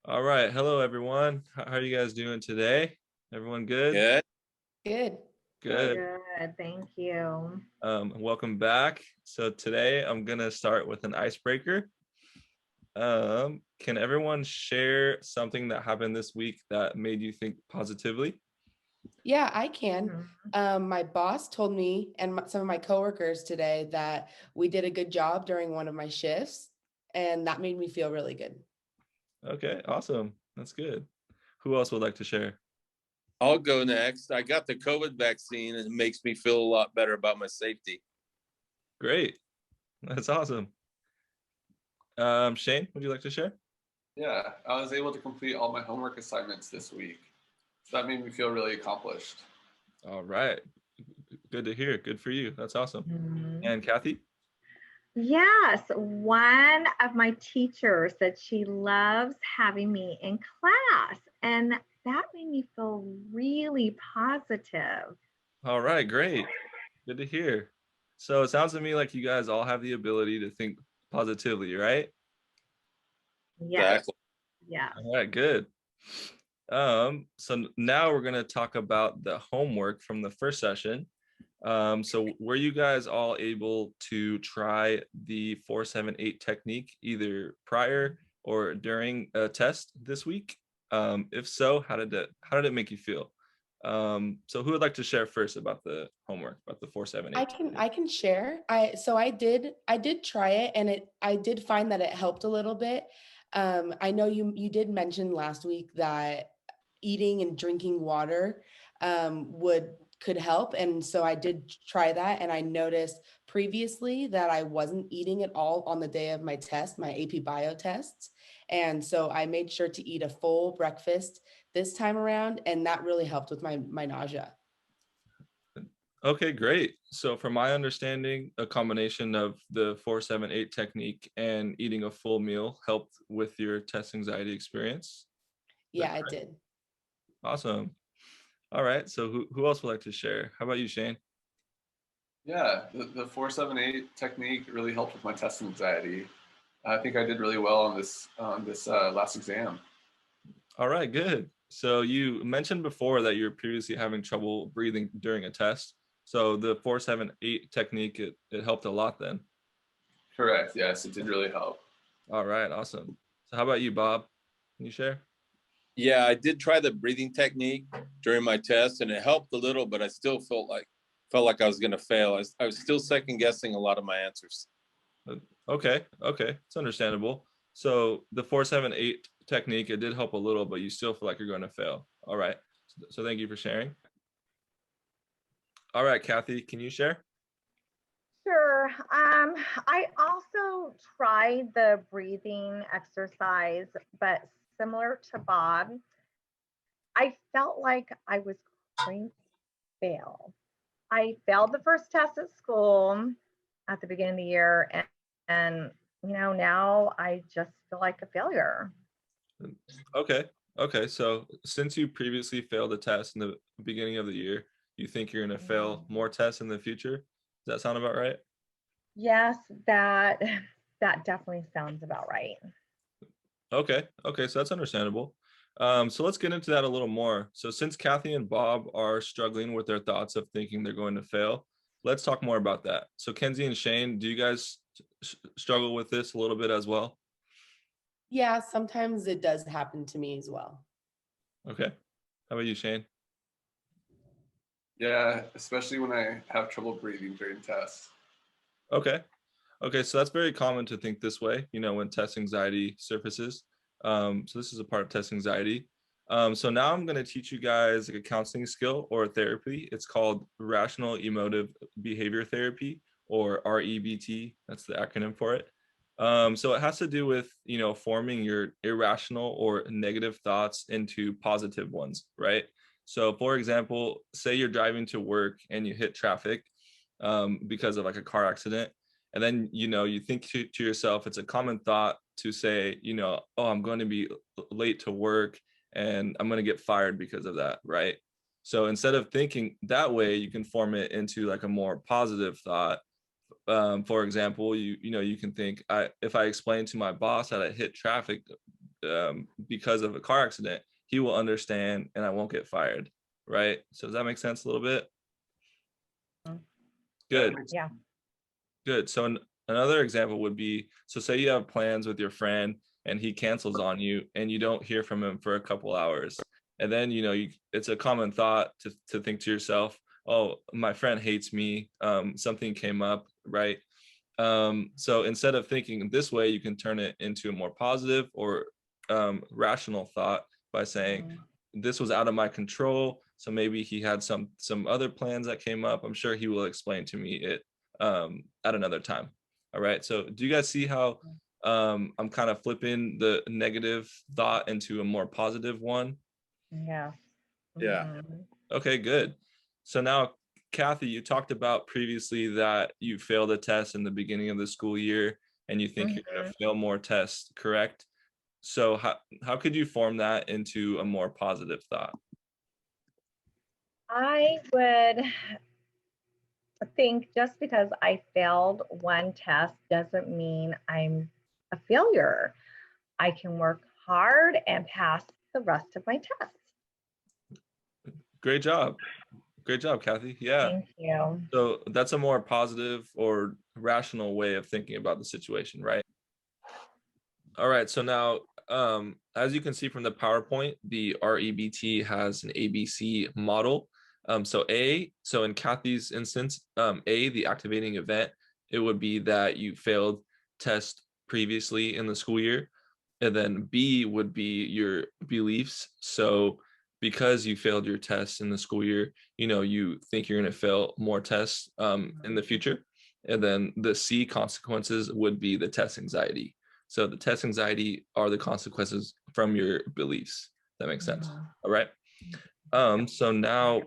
All right. Hello, everyone. How are you guys doing today? Everyone good? Good. Good. Good. Good, thank you. Welcome back. So today I'm gonna start with an icebreaker. Can everyone share something that happened this week that made you think positively? Yeah, I can. Mhm. My boss told me and some of my coworkers today that we did a good job during one of my shifts, and that made me feel really good. Okay, awesome. That's good. Who else would like to share? I'll go next. I got the COVID vaccine and it makes me feel a lot better about my safety. Great. That's awesome. Shane, would you like to share? Yeah, I was able to complete all my homework assignments this week. So that made me feel really accomplished. All right. Good to hear. Good for you. That's awesome. Mhm. And Kathy? Yes, one of my teachers said she loves having me in class, and that made me feel really positive. All right, great. Good to hear. So it sounds to me like you guys all have the ability to think positively, right? Yes, Exactly. yes. All right, good. So now we're gonna talk about the homework from the first session. So were you guys all able to try the 478 technique either prior or during a test this week? If so, how did it make you feel? So who would like to share first about the homework, about the I 478 can technique? I can share. I did try it, and I did find that it helped a little bit. I know you did mention last week that eating and drinking water would could help, and so I did try that, and I noticed previously that I wasn't eating at all on the day of my test, my AP Bio tests, and so I made sure to eat a full breakfast this time around, and that really helped with my nausea. Okay, great. So from my understanding, a combination of the 478 technique and eating a full meal helped with your test anxiety experience. Is that Yeah, I correct? did. Awesome. All right. So who else would like to share? How about you, Shane? Yeah, the 478 technique really helped with my test anxiety. I think I did really well on this last exam. All right, good. So you mentioned before that you're previously having trouble breathing during a test. So the 478 technique, it helped a lot then. Correct. Yes, it did really help. All right, awesome. So how about you, Bob? Can you share? Yeah, I did try the breathing technique during my test and it helped a little, but I still felt like I was gonna fail. I was still second guessing a lot of my answers. Okay, it's understandable. So the 478 technique, it did help a little, but you still feel like you're going to fail. All right. So thank you for sharing. All right, Kathy, can you share? Sure. I also tried the breathing exercise, but similar to Bob, I felt like I was going to fail. I failed the first test at school at the beginning of the year, and now I just feel like a failure. Okay. Okay. So since you previously failed a test in the beginning of the year, you think you're going to Yeah. fail more tests in the future? Does that sound about right? Yes, that that definitely sounds about right. Okay. Okay. So that's understandable. So let's get into that a little more. So since Kathy and Bob are struggling with their thoughts of thinking they're going to fail, let's talk more about that. So Kenzie and Shane, do you guys struggle with this a little bit as well? Yeah, sometimes it does happen to me as well. Okay. How about you, Shane? Yeah, especially when I have trouble breathing during tests. Okay. Okay. So that's very common to think this way, when test anxiety surfaces. So this is a part of test anxiety. So now I'm going to teach you guys like a counseling skill or a therapy. It's called rational emotive behavior therapy or REBT. That's the acronym for it. So it has to do with, forming your irrational or negative thoughts into positive ones, right? So for example, say you're driving to work and you hit traffic because of like a car accident. And then, you think to yourself, it's a common thought to say, oh, I'm going to be late to work and I'm going to get fired because of that, right? So instead of thinking that way, you can form it into like a more positive thought. For example, you can think, if I explain to my boss that I hit traffic because of a car accident, he will understand and I won't get fired, right? So does that make sense a little bit? Good. Yeah. Good. So another example would be, so say you have plans with your friend and he cancels on you and you don't hear from him for a couple hours. And then, it's a common thought to think to yourself, oh, my friend hates me. Something came up, right? So instead of thinking this way, you can turn it into a more positive or rational thought by saying, this was out of my control. So maybe he had some other plans that came up. I'm sure he will explain to me it at another time. All right. So do you guys see how I'm kind of flipping the negative thought into a more positive one? Yeah. Yeah. Okay, good. So now, Kathy, you talked about previously that you failed a test in the beginning of the school year and you think you're going to fail more tests, correct? So how could you form that into a more positive thought? I would think just because I failed one test doesn't mean I'm a failure. I can work hard and pass the rest of my tests. Great job. Great job, Kathy. Yeah. Thank you. So that's a more positive or rational way of thinking about the situation, right? All right. So now, as you can see from the PowerPoint, the REBT has an ABC model. So in Kathy's instance, the activating event, it would be that you failed test previously in the school year. And then B would be your beliefs. So because you failed your test in the school year, you think you're going to fail more tests in the future. And then the C consequences would be the test anxiety. So the test anxiety are the consequences from your beliefs. That makes sense. All right. So now,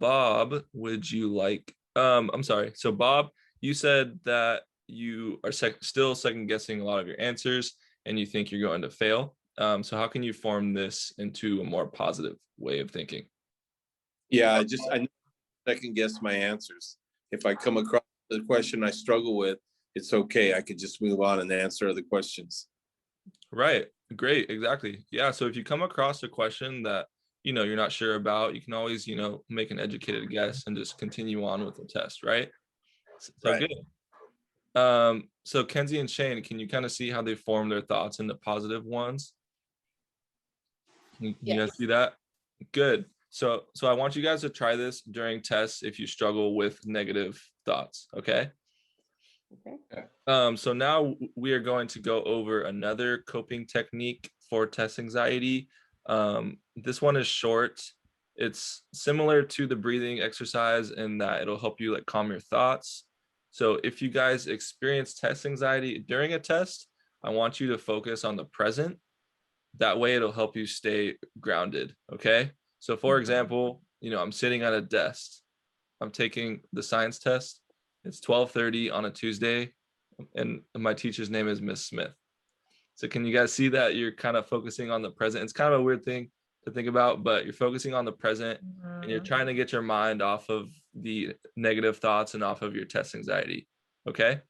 Bob, would you like, I'm sorry. So Bob, you said that you are still second guessing a lot of your answers and you think you're going to fail. So how can you form this into a more positive way of thinking? Yeah, I second guess my answers. If I come across the question I struggle with, it's okay. I could just move on and answer other questions. Right. Great. Exactly. Yeah. So if you come across a question that, you're not sure about, you can always, make an educated guess and just continue on with the test. Right. So Right. Good. So Kenzie and Shane, can you kind of see how they form their thoughts into positive ones? You guys see that? Good. So I want you guys to try this during tests if you struggle with negative thoughts. Okay. So now we are going to go over another coping technique for test anxiety. This one is short. It's similar to the breathing exercise in that it'll help you like calm your thoughts. So if you guys experience test anxiety during a test, I want you to focus on the present. That way it'll help you stay grounded. Okay. So for example, I'm sitting at a desk. I'm taking the science test. It's 12:30 on a Tuesday, and my teacher's name is Miss Smith. So can you guys see that you're kind of focusing on the present? It's kind of a weird thing to think about, but you're focusing on the present and you're trying to get your mind off of the negative thoughts and off of your test anxiety. Okay.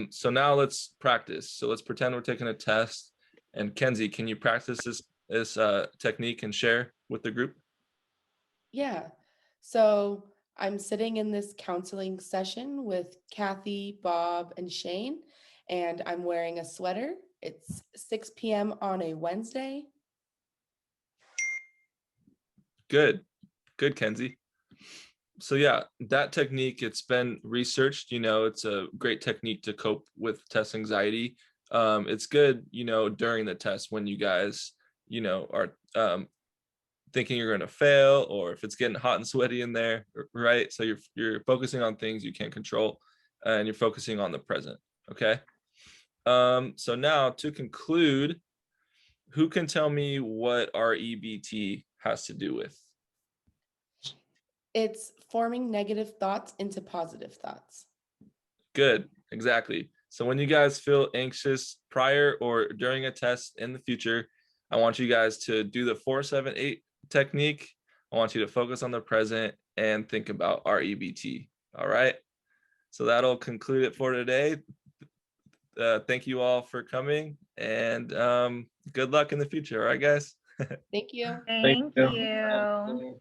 So now let's practice. So let's pretend we're taking a test. And Kenzie, can you practice this technique and share with the group? Yeah. So I'm sitting in this counseling session with Kathy, Bob, and Shane, and I'm wearing a sweater. It's 6 p.m. on a Wednesday. Good, Kenzie. So yeah, that technique, it's been researched, it's a great technique to cope with test anxiety. It's good, during the test when you guys, are thinking you're going to fail, or if it's getting hot and sweaty in there, right? So you're focusing on things you can't control and you're focusing on the present. Okay. So now to conclude, who can tell me what REBT has to do with? It's forming negative thoughts into positive thoughts. Good. Exactly. So when you guys feel anxious prior or during a test in the future, I want you guys to do the 4-7-8 technique. I want you to focus on the present and think about REBT. All right. So that'll conclude it for today. thank you all for coming, and good luck in the future. All right, guys. Thank you. Thank you. you.